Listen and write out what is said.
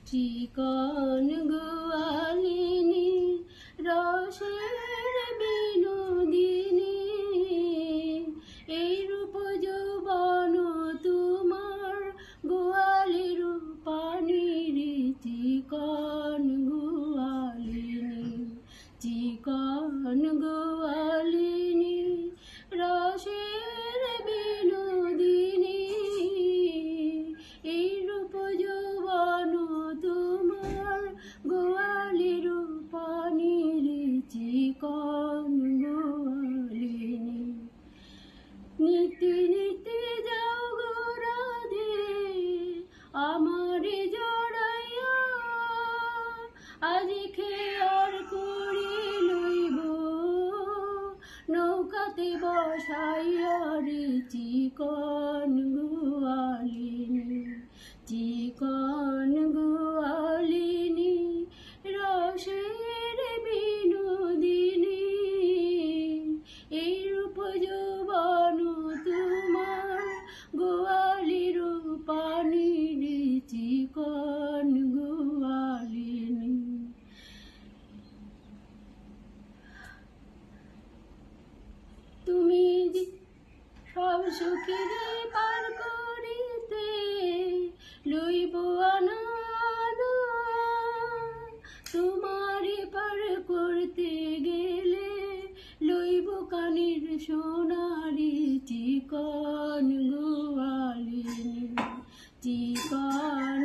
চিকন গোয়ালিনী রসের বিনোদিনী, এই রূপ যৌবন তোমার গোয়ালি রূপানীর। চিকন গোয়ালিনী, চিকন গোয়ালিনী রসের বিনোদিনী, এই রূপ যৌবন তোমার গোয়ালি রূপানীর। চিকন গোয়ালিনী, নীতি নীতি যাও গো রাধে আমারে জড়াইয়া, আজি খেয়ার করে লইব নৌকাতে বসাইয়া রে। চিকন গোয়ালিনী, চিকন গোয়ালিনী রসের বিনোদিনী, এই রূপ যৌবন তোমার গোয়ালি রূপানীর। চিকন গোয়ালিনী, তুমি সব সুখেরে পার করিতে লইব আনাদ, তোমারে পার করতে গেলে লইব কানের সোনারি। চিকন গোয়ালিনী, চিকন